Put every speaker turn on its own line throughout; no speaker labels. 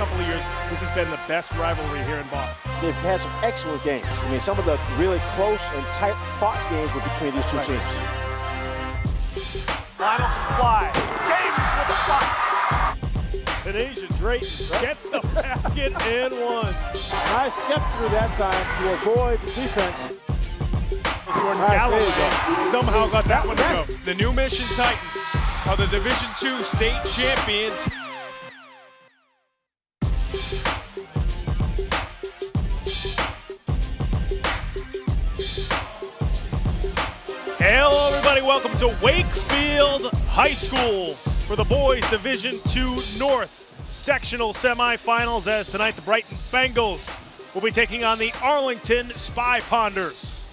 couple of years, this has been the best rivalry here in Boston.
They've had some excellent games. I mean, some of the really close and tight-fought games were between these two teams.
Lionel can fly. James with the block. Tanasia Drayton gets the basket and one.
Nice step through that time to avoid the defense.
Jordan Galloway somehow got that one to go.
The New Mission Titans are the Division II state champions.
Hello everybody, welcome to Wakefield High School for the boys Division II North sectional semifinals, as tonight the Brighton Bengals will be taking on the Arlington Spy Ponders.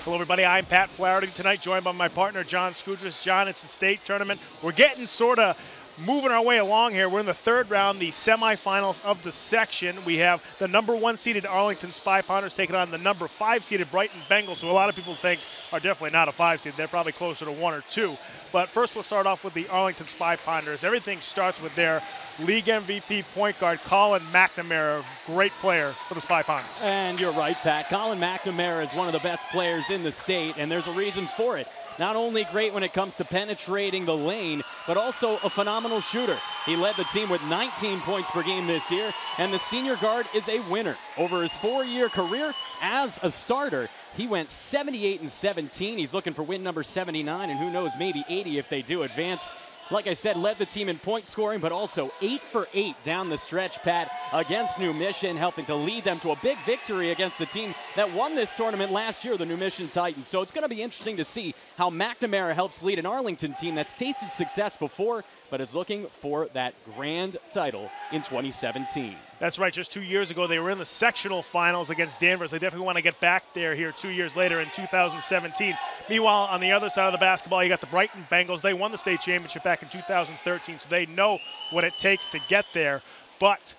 Hello everybody, I'm Pat Flaherty tonight, joined by my partner John Scudris. John, it's the state tournament. We're getting sort of moving our way along here. We're in the third round, the semifinals of the section. We have the #1 seeded Arlington Spy Ponders taking on the #5 seeded Brighton Bengals, who a lot of people think are definitely not a 5 seed. They're probably closer to 1 or 2. But first we'll start off with the Arlington Spy Ponders. Everything starts with their league MVP point guard, Colin McNamara, great player for the Spy Ponders.
And you're right, Pat. Colin McNamara is one of the best players in the state, and there's a reason for it. Not only great when it comes to penetrating the lane, but also a phenomenal shooter. He led the team with 19 points per game this year, and the senior guard is a winner. Over his 4-year career as a starter, he went 78-17. He's looking for win number 79, and who knows, maybe 80 if they do advance. Like I said, led the team in point scoring, but also 8 for 8 down the stretch, Pat, against New Mission, helping to lead them to a big victory against the team that won this tournament last year, the New Mission Titans. So it's going to be interesting to see how McNamara helps lead an Arlington team that's tasted success before, but is looking for that grand title in 2017.
That's right. Just 2 years ago, they were in the sectional finals against Danvers. They definitely want to get back there here 2 years later in 2017. Meanwhile, on the other side of the basketball, you got the Brighton Bengals. They won the state championship back in 2013, so they know what it takes to get there. But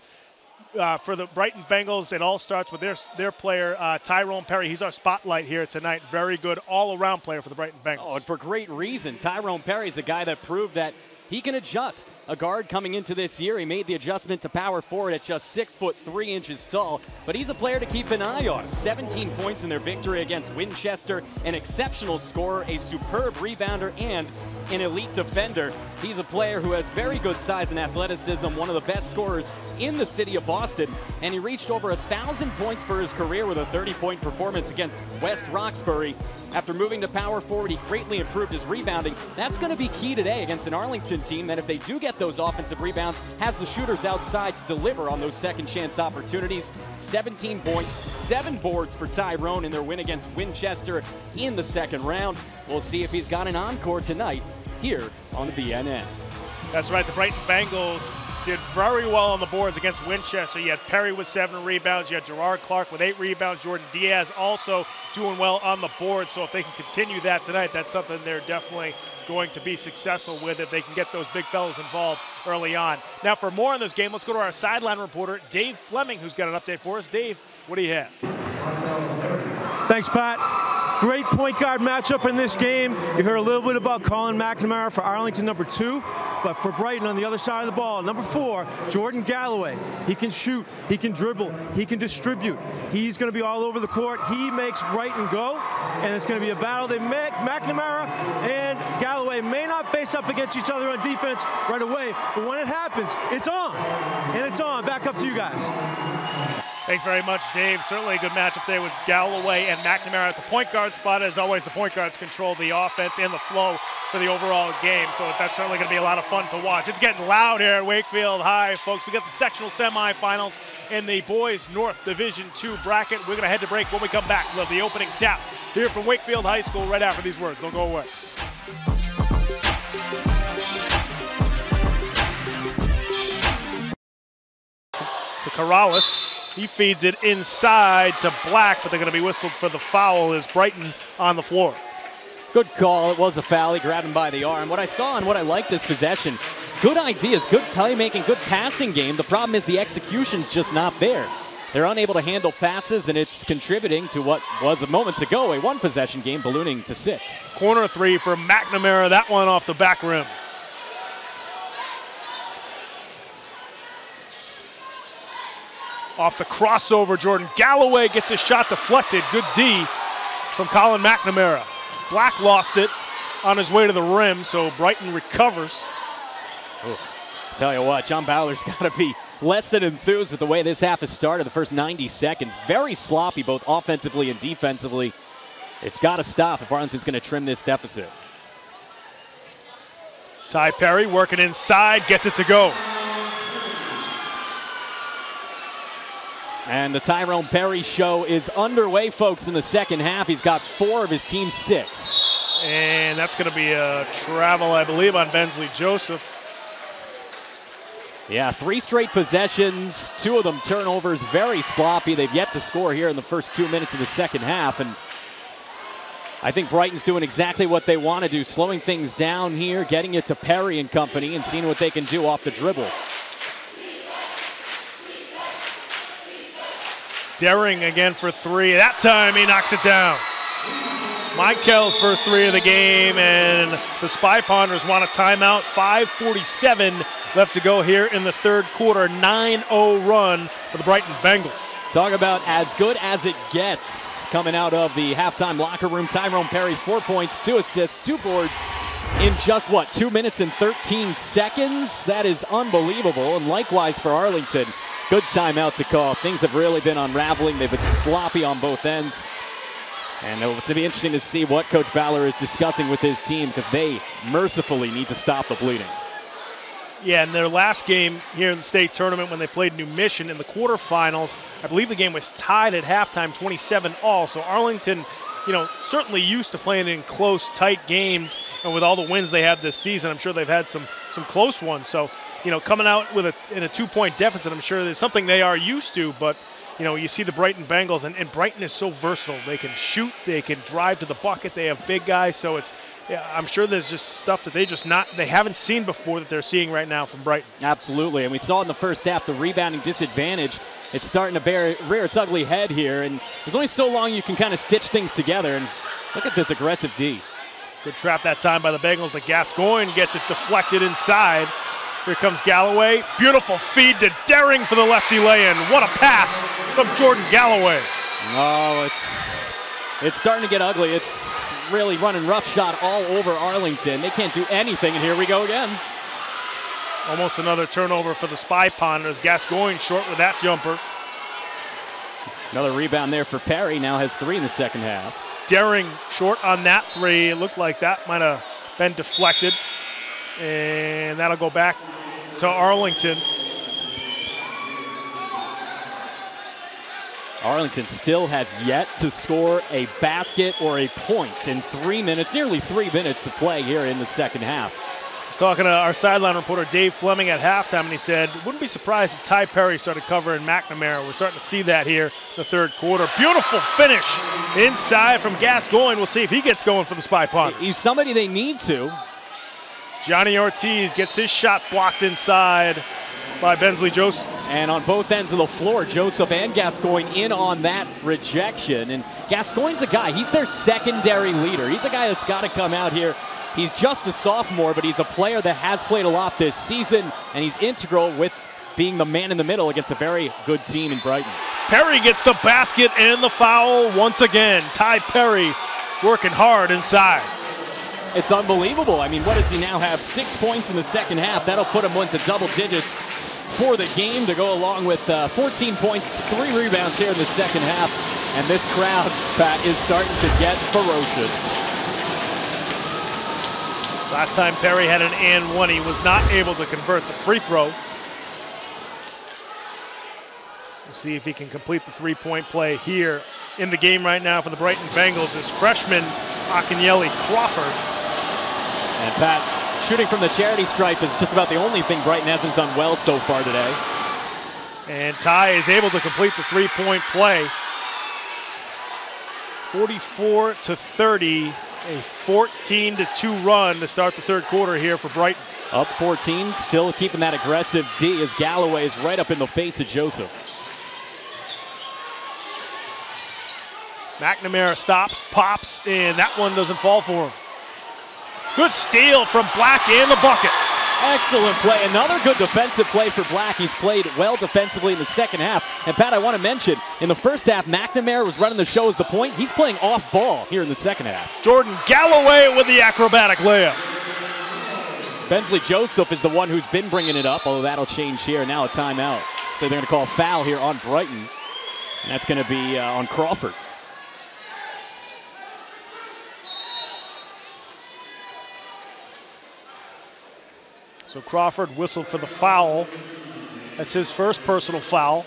for the Brighton Bengals, it all starts with their player, Tyrone Perry. He's our spotlight here tonight. Very good all-around player for the Brighton Bengals.
Oh, and for great reason. Tyrone Perry is a guy that proved that he can adjust. A guard coming into this year, he made the adjustment to power forward at just 6'3" tall, but he's a player to keep an eye on. 17 points in their victory against Winchester, an exceptional scorer, a superb rebounder, and an elite defender. He's a player who has very good size and athleticism, one of the best scorers in the city of Boston, and he reached over 1,000 points for his career with a 30-point performance against West Roxbury. After moving to power forward, he greatly improved his rebounding. That's going to be key today against an Arlington team that, if they do get those offensive rebounds, has the shooters outside to deliver on those second chance opportunities. 17 points, 7 boards for Tyrone in their win against Winchester in the second round. We'll see if he's got an encore tonight here on the BNN.
That's right. The Brighton Bengals did very well on the boards against Winchester. You had Perry with 7 rebounds. You had Gerard Clark with 8 rebounds. Jordan Diaz also doing well on the board. So if they can continue that tonight, that's something they're definitely going to be successful with if they can get those big fellas involved early on. Now, for more on this game, let's go to our sideline reporter, Dave Fleming, who's got an update for us. Dave, what do you have?
Thanks, Pat. Great point guard matchup in this game. You heard a little bit about Colin McNamara for Arlington, #2, but for Brighton on the other side of the ball, #4, Jordan Galloway. He can shoot, he can dribble, he can distribute. He's going to be all over the court. He makes Brighton go, and it's going to be a battle. McNamara and Galloway may not face up against each other on defense right away, but when it happens, it's on, and it's on. Back up to you guys.
Thanks very much, Dave. Certainly a good matchup there with Galloway and McNamara at the point guard spot. As always, the point guards control the offense and the flow for the overall game, so that's certainly going to be a lot of fun to watch. It's getting loud here at Wakefield High, folks. We got the sectional semifinals in the boys North Division II bracket. We're going to head to break. When we come back, we'll have the opening tap here from Wakefield High School right after these words. Don't go away. To Corrales. He feeds it inside to Black, but they're going to be whistled for the foul as Brighton on the floor.
Good call. It was a foul. He grabbed him by the arm. What I saw and what I like this possession, good ideas, good playmaking, good passing game. The problem is the execution's just not there. They're unable to handle passes, and it's contributing to what was moments ago a one-possession game ballooning to 6.
Corner 3 for McNamara. That one off the back rim. Off the crossover, Jordan Galloway gets his shot deflected. Good D from Colin McNamara. Black lost it on his way to the rim, so Brighton recovers.
Ooh. Tell you what, John Bowler's got to be less than enthused with the way this half has started. The first 90 seconds, very sloppy both offensively and defensively. It's got to stop if Arlington's going to trim this deficit.
Ty Perry working inside, gets it to go.
And the Tyrone Perry show is underway, folks, in the second half. He's got 4 of his team's 6.
And that's going to be a travel, I believe, on Bensley Joseph.
Yeah, 3 straight possessions, 2 of them turnovers, very sloppy. They've yet to score here in the first 2 minutes of the second half. And I think Brighton's doing exactly what they want to do, slowing things down here, getting it to Perry and company, and seeing what they can do off the dribble.
Daring again for 3. That time he knocks it down. Mikel's first 3 of the game, and the Spy Ponders want a timeout. 5:47 left to go here in the third quarter. 9-0 run for the Brighton Bengals.
Talk about as good as it gets coming out of the halftime locker room. Tyrone Perry, 4 points, 2 assists, 2 boards in just, 2 minutes and 13 seconds? That is unbelievable. And likewise for Arlington, good timeout to call. Things have really been unraveling. They've been sloppy on both ends. And it's going to be interesting to see what Coach Ballard is discussing with his team, because they mercifully need to stop the bleeding.
Yeah, in their last game here in the state tournament when they played New Mission in the quarterfinals, I believe the game was tied at halftime 27-all. So Arlington, certainly used to playing in close, tight games. And with all the wins they have this season, I'm sure they've had some close ones. So, coming out with in a 2-point deficit, I'm sure there's something they are used to. But, you see the Brighton Bengals, and Brighton is so versatile. They can shoot, they can drive to the bucket, they have big guys. So I'm sure there's just stuff that they haven't seen before that they're seeing right now from Brighton.
Absolutely, and we saw in the first half the rebounding disadvantage. It's starting to rear its ugly head here, and there's only so long you can kind of stitch things together. And look at this aggressive D.
Good trap that time by the Bengals, but Gascoigne gets it deflected inside. Here comes Galloway. Beautiful feed to Daring for the lefty lay-in. What a pass from Jordan Galloway.
Oh, it's starting to get ugly. It's really running roughshod all over Arlington. They can't do anything, and here we go again.
Almost another turnover for the Spy Ponders. Gascoigne short with that jumper.
Another rebound there for Perry. Now has 3 in the second half.
Daring short on that 3. It looked like that might have been deflected. And that'll go back to Arlington.
Arlington still has yet to score a basket or a point in 3 minutes, nearly 3 minutes of play here in the second half.
I was talking to our sideline reporter Dave Fleming at halftime, and he said, wouldn't be surprised if Ty Perry started covering McNamara. We're starting to see that here in the third quarter. Beautiful finish inside from Gascoigne. We'll see if he gets going for the Spy Ponders.
He's somebody they need to.
Johnny Ortiz gets his shot blocked inside by Bensley Joseph.
And on both ends of the floor, Joseph and Gascoigne in on that rejection. And Gascoigne's a guy, he's their secondary leader. He's a guy that's got to come out here. He's just a sophomore, but he's a player that has played a lot this season, and he's integral with being the man in the middle against a very good team in Brighton.
Perry gets the basket and the foul once again. Ty Perry working hard inside.
It's unbelievable. I mean, what does he now have? 6 points in the second half. That'll put him into double digits for the game to go along with 14 points, 3 rebounds here in the second half. And this crowd, Pat, is starting to get ferocious.
Last time Perry had an and 1, he was not able to convert the free throw. We'll see if he can complete the 3-point play here in the game right now for the Brighton Bengals is freshman Akinyele Crawford.
And Pat, shooting from the charity stripe is just about the only thing Brighton hasn't done well so far today.
And Ty is able to complete the 3-point play. 44-30, a 14-2 run to start the third quarter here for Brighton.
Up 14, still keeping that aggressive D as Galloway is right up in the face of Joseph.
McNamara stops, pops, and that one doesn't fall for him. Good steal from Black and the bucket.
Excellent play. Another good defensive play for Black. He's played well defensively in the second half. And Pat, I want to mention, in the first half, McNamara was running the show as the point. He's playing off ball here in the second half.
Jordan Galloway with the acrobatic layup.
Bensley Joseph is the one who's been bringing it up, although that'll change here. Now a timeout. So they're going to call a foul here on Brighton. And that's going to be on Crawford.
So Crawford whistled for the foul. That's his first personal foul.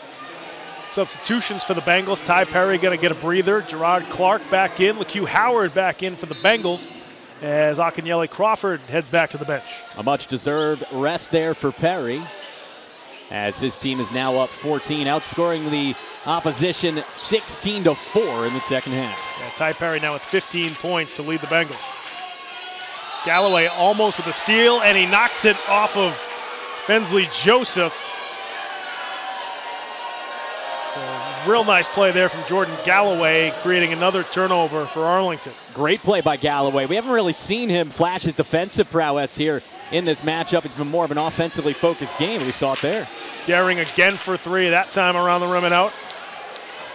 Substitutions for the Bengals. Ty Perry going to get a breather. Gerard Clark back in. LaQ Howard back in for the Bengals as Akinyele Crawford heads back to the bench.
A much-deserved rest there for Perry as his team is now up 14, outscoring the opposition 16-4 in the second half.
Yeah, Ty Perry now with 15 points to lead the Bengals. Galloway almost with a steal, and he knocks it off of Bensley Joseph. So real nice play there from Jordan Galloway, creating another turnover for Arlington.
Great play by Galloway. We haven't really seen him flash his defensive prowess here in this matchup. It's been more of an offensively focused game. We saw it there.
Daring again for three, that time around the rim and out.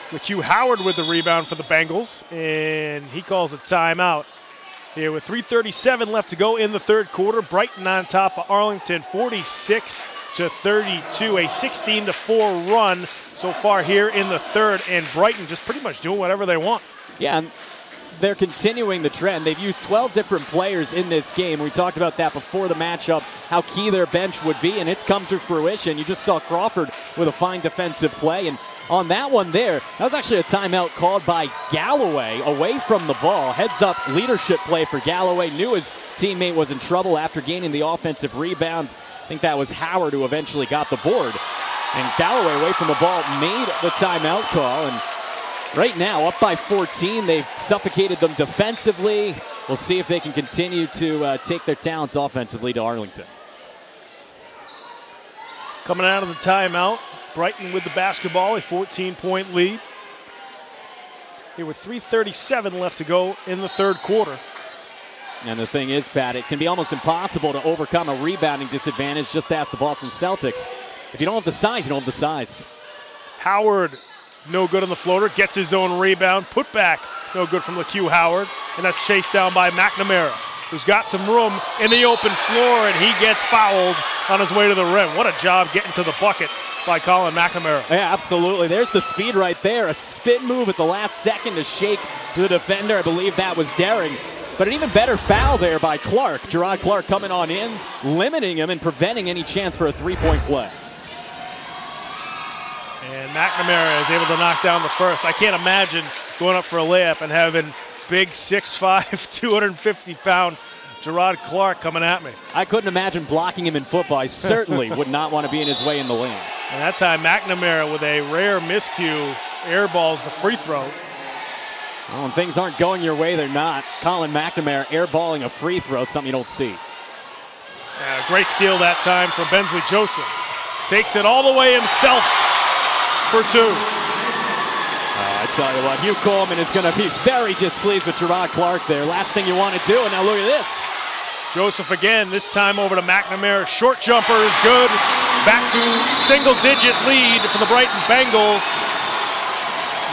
LaQ Howard with the rebound for the Bengals, and he calls a timeout. Here with 3:37 left to go in the third quarter. Brighton on top of Arlington, 46-32, a 16-4 run so far here in the third, and Brighton just pretty much doing whatever they want.
Yeah, and they're continuing the trend. They've used 12 different players in this game. We talked about that before the matchup, how key their bench would be, and it's come to fruition. You just saw Crawford with a fine defensive play, and on that one there, that was actually a timeout called by Galloway away from the ball. Heads-up leadership play for Galloway. Knew his teammate was in trouble after gaining the offensive rebound. I think that was Howard who eventually got the board. And Galloway away from the ball made the timeout call. And right now, up by 14, they've suffocated them defensively. We'll see if they can continue to take their talents offensively to Arlington.
Coming out of the timeout, Brighton with the basketball, a 14-point lead. Here with 3:37 left to go in the third quarter.
And the thing is, Pat, it can be almost impossible to overcome a rebounding disadvantage. Just ask the Boston Celtics. If you don't have the size, you don't have the size.
Howard, no good on the floater, gets his own rebound. Put back, no good from LaQ Howard. And that's chased down by McNamara, who's got some room in the open floor, and he gets fouled on his way to the rim. What a job getting to the bucket by Colin McNamara.
Yeah, absolutely. There's the speed right there. A spin move at the last second to shake the defender. I believe that was daring. But an even better foul there by Clark. Gerard Clark coming on in, limiting him and preventing any chance for a three-point play.
And McNamara is able to knock down the first. I can't imagine going up for a layup and having big 6'5", 250-pound Gerard Clark coming at me.
I couldn't imagine blocking him in football. I certainly would not want to be in his way in the lane.
And that time, McNamara with a rare miscue airballs the free throw.
Oh, when things aren't going your way, they're not. Colin McNamara airballing a free throw, it's something you don't see.
Great steal that time from Bensley Joseph. Takes it all the way himself for two.
I tell you what, Hugh Coleman is going to be very displeased with Gerard Clark there. Last thing you want to do, and now look at this.
Joseph again, this time over to McNamara. Short jumper is good. Back to single-digit lead for the Brighton Bengals.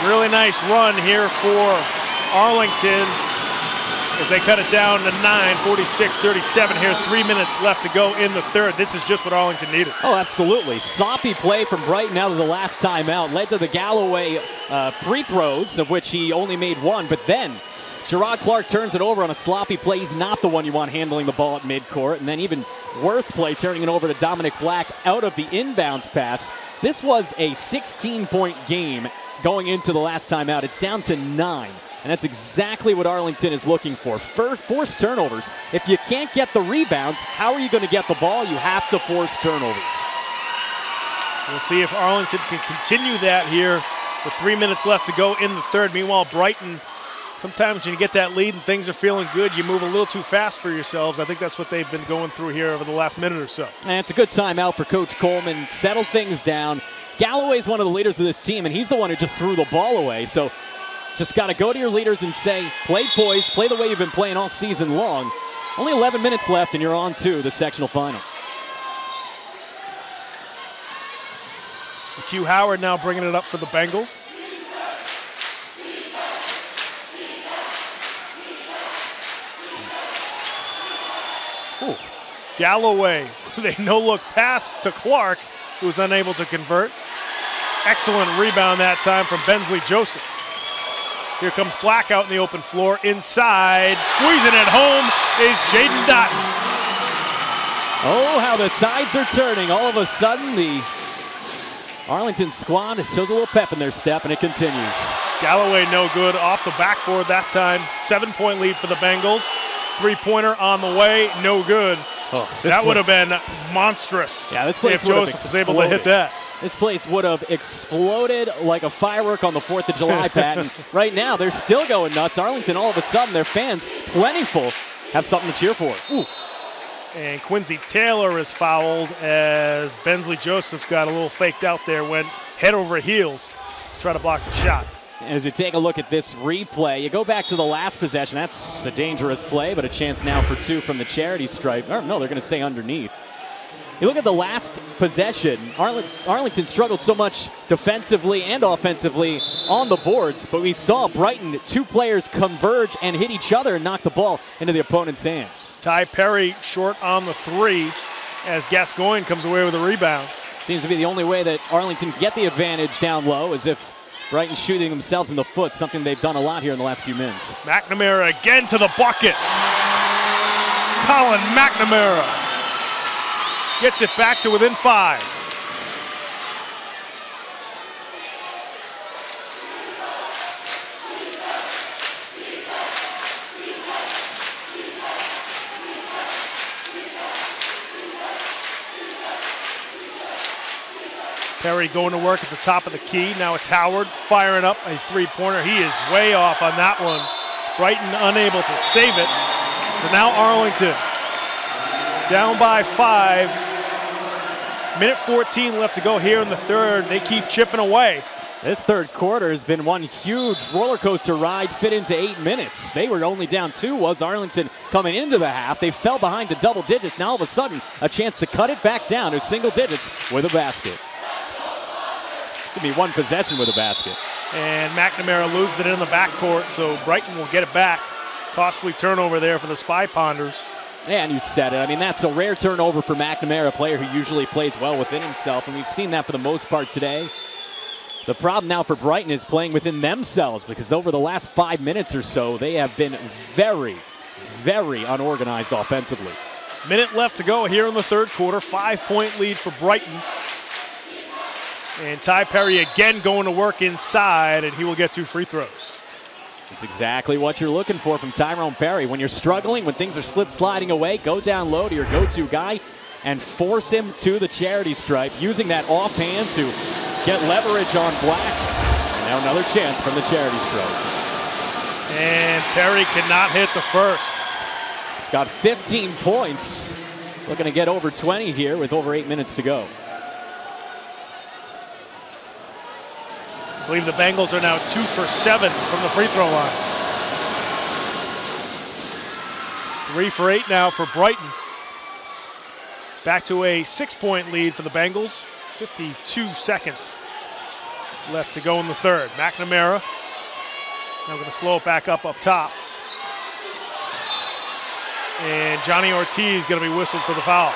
Really nice run here for Arlington as they cut it down to 9, 46-37 here. 3 minutes left to go in the third. This is just what Arlington needed.
Oh, absolutely. Sloppy play from Brighton out of the last timeout led to the Galloway free throws, of which he only made one, but then Gerard Clark turns it over on a sloppy play. He's not the one you want handling the ball at midcourt. And then even worse play, turning it over to Dominic Black out of the inbounds pass. This was a 16-point game going into the last timeout. It's down to 9. And that's exactly what Arlington is looking for. Force turnovers. If you can't get the rebounds, how are you going to get the ball? You have to force turnovers.
We'll see if Arlington can continue that here with 3 minutes left to go in the third. Meanwhile, Brighton, sometimes when you get that lead and things are feeling good, you move a little too fast for yourselves. I think that's what they've been going through here over the last minute or so.
And it's a good timeout for Coach Coleman. Settle things down. Galloway's one of the leaders of this team, and he's the one who just threw the ball away. So just got to go to your leaders and say, play poised, play the way you've been playing all season long. Only 11 minutes left, and you're on to the sectional final.
Q Howard now bringing it up for the Bengals. Ooh. Galloway, they no-look pass to Clark, who was unable to convert. Excellent rebound that time from Bensley Joseph. Here comes Black out in the open floor. Inside, squeezing it home is Jaden Dotton.
Oh, how the tides are turning. All of a sudden, the Arlington squad shows a little pep in their step, and it continues.
Galloway no good off the backboard that time. 7-point lead for the Bengals. Three-pointer on the way, no good.
Oh,
that would have been monstrous.
Yeah, this place
if Joseph was able to hit that.
This place would have exploded like a firework on the 4th of July, Pat. And right now, they're still going nuts. Arlington, all of a sudden, their fans, plentiful, have something to cheer for. Ooh.
And Quincy Taylor is fouled as Bensley Joseph's got a little faked out there, went head over heels to try to block the shot.
As you take a look at this replay, you go back to the last possession. That's a dangerous play, but a chance now for 2 from the charity stripe. Or no, they're going to stay underneath. You look at the last possession, Arlington struggled so much defensively and offensively on the boards, but we saw Brighton, 2 players converge and hit each other and knock the ball into the opponent's hands.
Ty Perry short on the 3 as Gascoigne comes away with a rebound.
Seems to be the only way that Arlington can get the advantage down low, as if Brighton shooting themselves in the foot, something they've done a lot here in the last few minutes.
McNamara again to the bucket. Colin McNamara gets it back to within 5. Perry going to work at the top of the key. Now it's Howard firing up a 3-pointer. He is way off on that one. Brighton unable to save it. So now Arlington down by 5. Minute 14 left to go here in the third. They keep chipping away.
This third quarter has been one huge roller coaster ride fit into 8 minutes. They were only down 2, was Arlington coming into the half. They fell behind to double digits. Now all of a sudden, a chance to cut it back down to single digits with a basket. Give me one possession with a basket.
And McNamara loses it in the backcourt, so Brighton will get it back. Costly turnover there for the Spy Ponders.
Yeah, and you said it. I mean, that's a rare turnover for McNamara, a player who usually plays well within himself, and we've seen that for the most part today. The problem now for Brighton is playing within themselves, because over the last 5 minutes or so, they have been very, very unorganized offensively.
Minute left to go here in the third quarter. 5-point lead for Brighton. And Ty Perry again going to work inside, and he will get 2 free throws.
It's exactly what you're looking for from Tyrone Perry. When you're struggling, when things are sliding away, go down low to your go-to guy and force him to the charity stripe, using that offhand to get leverage on Black. And now another chance from the charity stripe.
And Perry cannot hit the first.
He's got 15 points. Looking to get over 20 here with over 8 minutes to go.
I believe the Bengals are now 2 for 7 from the free throw line. 3 for 8 now for Brighton. Back to a 6-point lead for the Bengals. 52 seconds left to go in the third. McNamara now going to slow it back up top. And Johnny Ortiz going to be whistled for the foul.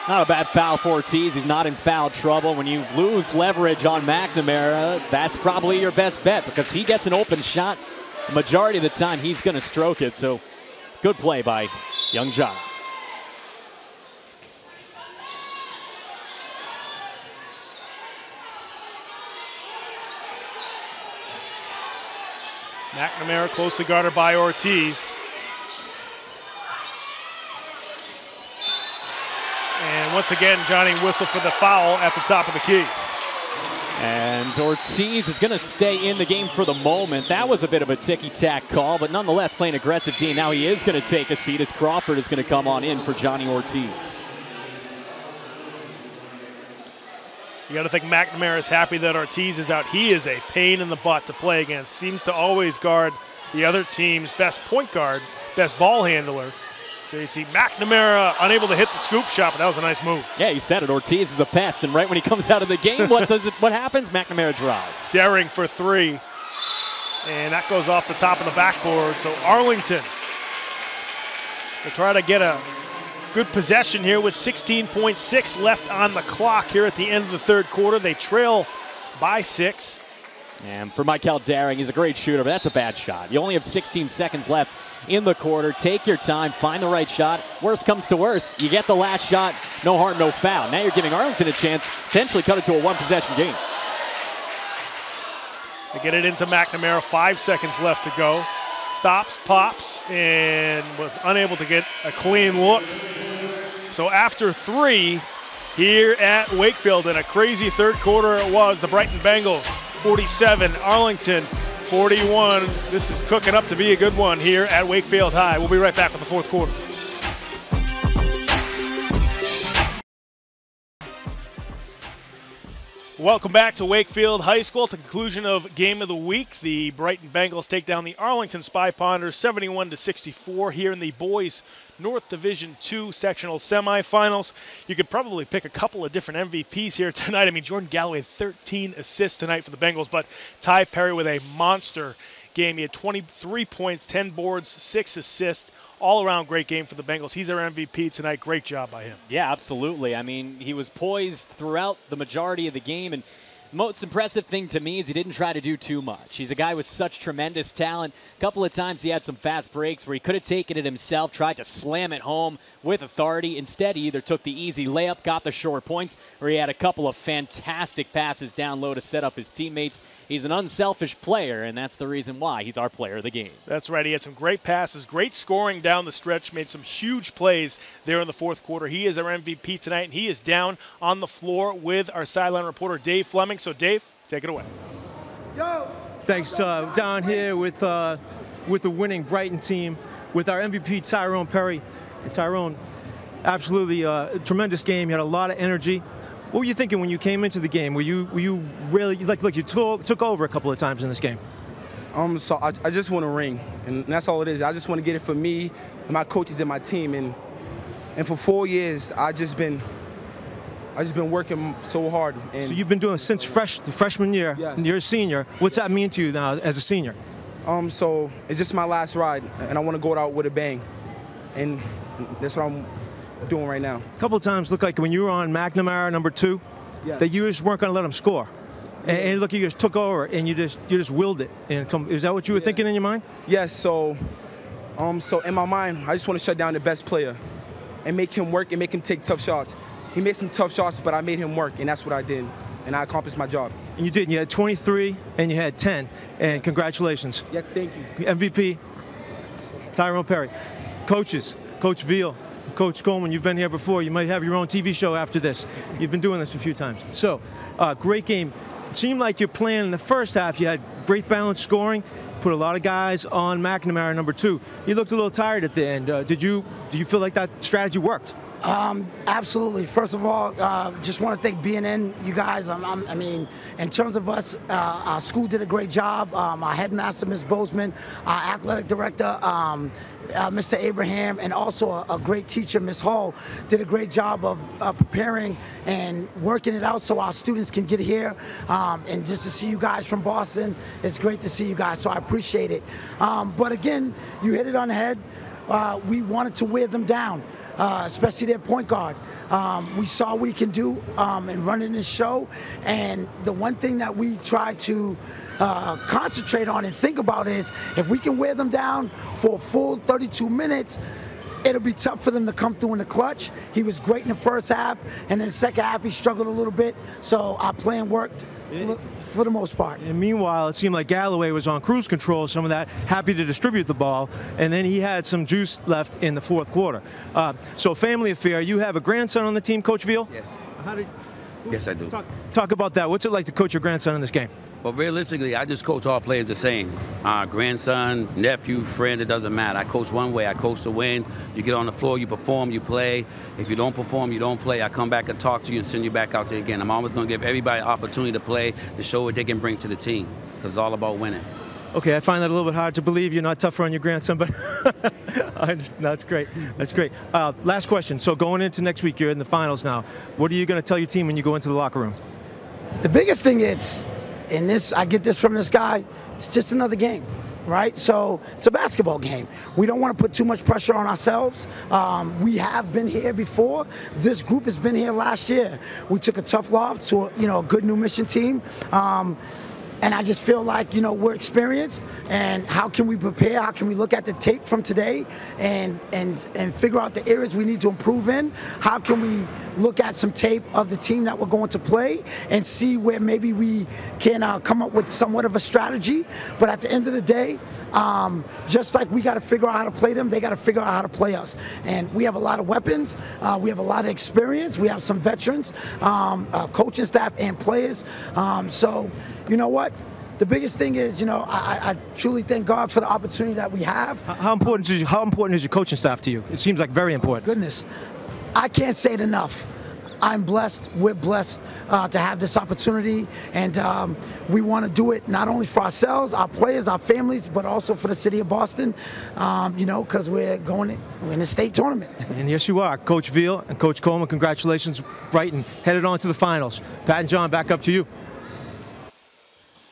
Not a bad foul for Ortiz. He's not in foul trouble. When you lose leverage on McNamara, that's probably your best bet, because he gets an open shot. The majority of the time, he's going to stroke it. So good play by young John.
McNamara closely guarded by Ortiz. And once again, Johnny whistled for the foul at the top of the key.
And Ortiz is going to stay in the game for the moment. That was a bit of a ticky-tack call, but nonetheless playing aggressive D. Now he is going to take a seat as Crawford is going to come on in for Johnny Ortiz.
You got to think McNamara is happy that Ortiz is out. He is a pain in the butt to play against. Seems to always guard the other team's best point guard, best ball handler. So you see McNamara unable to hit the scoop shot, but that was a nice move.
Yeah, you said it. Ortiz is a pest, and right when he comes out of the game, what happens? McNamara drives.
Daring for three. And that goes off the top of the backboard. So Arlington will try to get a good possession here with 16.6 left on the clock here at the end of the third quarter. They trail by 6.
And for Michael Daring, he's a great shooter, but that's a bad shot. You only have 16 seconds left in the quarter. Take your time, find the right shot. Worst comes to worst, you get the last shot, no harm, no foul. Now you're giving Arlington a chance to potentially cut it to a one-possession game.
They get it into McNamara, 5 seconds left to go. Stops, pops, and was unable to get a clean look. So after 3 here at Wakefield, in a crazy third quarter it was, the Brighton Bengals 47, Arlington 41. This is cooking up to be a good one here at Wakefield High. We'll be right back with the fourth quarter. Welcome back to Wakefield High School. At the conclusion of Game of the Week, the Brighton Bengals take down the Arlington Spy Ponders 71-64 here in the Boys North Division II sectional semifinals. You could probably pick a couple of different MVPs here tonight. I mean, Jordan Galloway had 13 assists tonight for the Bengals, but Ty Perry with a monster game. He had 23 points, 10 boards, 6 assists. All-around great game for the Bengals. He's our MVP tonight. Great job by him.
Yeah, absolutely. I mean, he was poised throughout the majority of the game, and most impressive thing to me is he didn't try to do too much. He's a guy with such tremendous talent. A couple of times he had some fast breaks where he could have taken it himself, tried to slam it home with authority. Instead, he either took the easy layup, got the short points, or he had a couple of fantastic passes down low to set up his teammates. He's an unselfish player, and that's the reason why he's our player of the game.
That's right. He had some great passes, great scoring down the stretch, made some huge plays there in the fourth quarter. He is our MVP tonight, and he is down on the floor with our sideline reporter, Dave Fleming. So, Dave, take it away.
Thanks. Down here with the winning Brighton team, with our MVP Tyrone Perry. And Tyrone, absolutely a tremendous game. You had a lot of energy. What were you thinking when you came into the game? Were you really, look, you took over a couple of times in this game.
So I just want to ring, and that's all it is. I just want to get it for me, and my coaches, and my team, and for 4 years I just been working so hard. And
so you've been doing it since the freshman year.
Yes.
And you're a senior. What's that mean to you now as a senior?
So it's just my last ride, and I want to go out with a bang, and that's what I'm doing right now.
A couple of times looked like when you were on McNamara number 2,
Yes.
that you just weren't going to let him score. And look, you just took over and you just willed it. And is that what you were thinking in your mind?
Yes. So in my mind, I just want to shut down the best player and make him work and make him take tough shots. He made some tough shots, but I made him work, and that's what I did. And I accomplished my job.
And you did. And you had 23 and you had 10. And congratulations.
Yeah, thank you.
MVP, Tyrone Perry. Coaches, Coach Veal, Coach Coleman, you've been here before. You might have your own TV show after this. You've been doing this a few times. So, great game. It seemed like your plan in the first half, you had great balanced scoring, put a lot of guys on McNamara number 2. You looked a little tired at the end. Do you feel like that strategy worked?
Absolutely. First of all, just want to thank BNN, you guys. I mean, in terms of us, our school did a great job. Our headmaster, Ms. Bozeman, our athletic director, Mr. Abraham, and also a great teacher, Ms. Hall, did a great job of preparing and working it out so our students can get here. And just to see you guys from Boston, it's great to see you guys, so I appreciate it. But again, you hit it on the head. We wanted to wear them down. Especially their point guard. We saw what he can do in running this show, and the one thing that we try to concentrate on and think about is if we can wear them down for a full 32 minutes, it'll be tough for them to come through in the clutch. He was great in the first half, and in the second half he struggled a little bit, so our plan worked for the most part.
And meanwhile, it seemed like Galloway was on cruise control, some of that, happy to distribute the ball, and then he had some juice left in the fourth quarter. So family affair, you have a grandson on the team, Coach Veal?
Yes. Yes, I do.
Talk about that. What's it like to coach your grandson in this game?
Well, realistically, I just coach all players the same. Grandson, nephew, friend, it doesn't matter. I coach one way. I coach to win. You get on the floor, you perform, you play. If you don't perform, you don't play. I come back and talk to you and send you back out there again. I'm always going to give everybody an opportunity to play, to show what they can bring to the team, because it's all about winning.
Okay, I find that a little bit hard to believe. You're not tougher on your grandson, but that's great. That's great. Last question. So going into next week, you're in the finals now. What are you going to tell your team when you go into the locker room?
The biggest thing is, I get this from this guy, it's just another game, right? So it's a basketball game. We don't want to put too much pressure on ourselves. We have been here before. This group has been here last year. We took a tough loss to a good new mission team. And I just feel like, we're experienced, and how can we prepare? How can we look at the tape from today and figure out the areas we need to improve in? How can we look at some tape of the team that we're going to play and see where maybe we can come up with somewhat of a strategy? But at the end of the day, just like we got to figure out how to play them, they got to figure out how to play us. And we have a lot of weapons. We have a lot of experience. We have some veterans, coaching staff and players. So, you know what? The biggest thing is, I truly thank God for the opportunity that we have.
How important is your coaching staff to you? It seems like very important.
Goodness, I can't say it enough. I'm blessed. We're blessed to have this opportunity, and we want to do it not only for ourselves, our players, our families, but also for the city of Boston. Because we're in the state tournament.
And yes, you are, Coach Veal and Coach Coleman. Congratulations, Brighton, headed on to the finals. Pat and John, back up to you.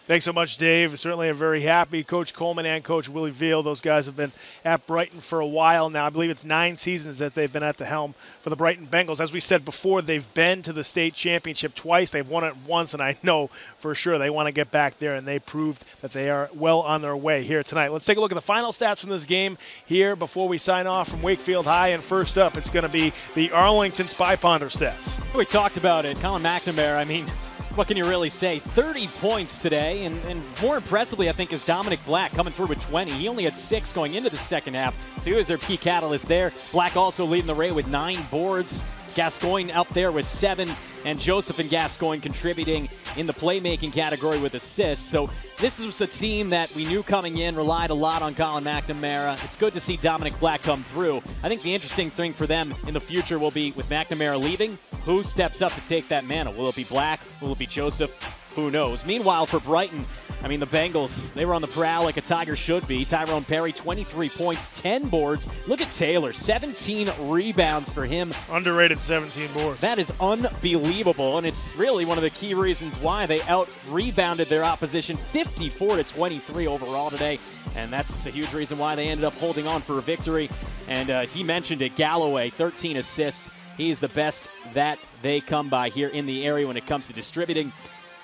Thanks so much, Dave. Certainly, I'm very happy. Coach Coleman and Coach Willie Veal, those guys have been at Brighton for a while now. I believe it's 9 seasons that they've been at the helm for the Brighton Bengals. As we said before, they've been to the state championship twice. They've won it once, and I know for sure they want to get back there, and they proved that they are well on their way here tonight. Let's take a look at the final stats from this game here before we sign off from Wakefield High. And first up, it's going to be the Arlington Spy Ponders stats.
We talked about it. Colin McNamara, what can you really say? 30 points today, and more impressively, I think, is Dominic Black coming through with 20. He only had 6 going into the second half, so he was their key catalyst there. Black also leading the way with 9 boards. Gascoigne up there with 7, and Joseph and Gascoigne contributing in the playmaking category with assists. So this was a team that we knew coming in, relied a lot on Colin McNamara. It's good to see Dominic Black come through. I think the interesting thing for them in the future will be, with McNamara leaving, who steps up to take that mantle? Will it be Black? Will it be Joseph? Who knows? Meanwhile, for Brighton, the Bengals, they were on the prowl like a Tiger should be. Tyrone Perry, 23 points, 10 boards. Look at Taylor, 17 rebounds for him.
Underrated 17 boards.
That is unbelievable, and it's really one of the key reasons why they out-rebounded their opposition 54-23 overall today, and that's a huge reason why they ended up holding on for a victory. And he mentioned it, Galloway, 13 assists. He's the best that they come by here in the area when it comes to distributing.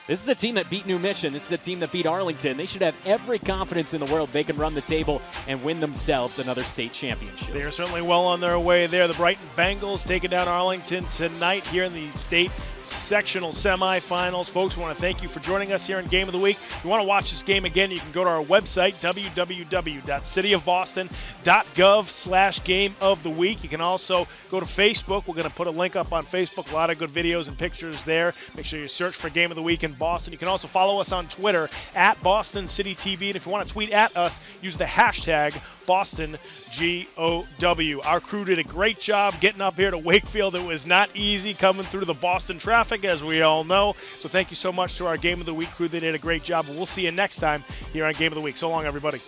This is a team that beat New Mission. This is a team that beat Arlington. They should have every confidence in the world they can run the table and win themselves another state championship.
They are certainly well on their way there. The Brighton Bengals taking down Arlington tonight here in the state sectional semifinals. Folks, we want to thank you for joining us here in Game of the Week. If you want to watch this game again, you can go to our website, www.cityofboston.gov/game of the week. You can also go to Facebook. We're going to put a link up on Facebook. A lot of good videos and pictures there. Make sure you search for Game of the Week in Boston. You can also follow us on Twitter at Boston City TV. And if you want to tweet at us, use the hashtag BostonGOW. Our crew did a great job getting up here to Wakefield. It was not easy coming through the Boston traffic, as we all know. So thank you so much to our Game of the Week crew. They did a great job. We'll see you next time here on Game of the Week. So long, everybody.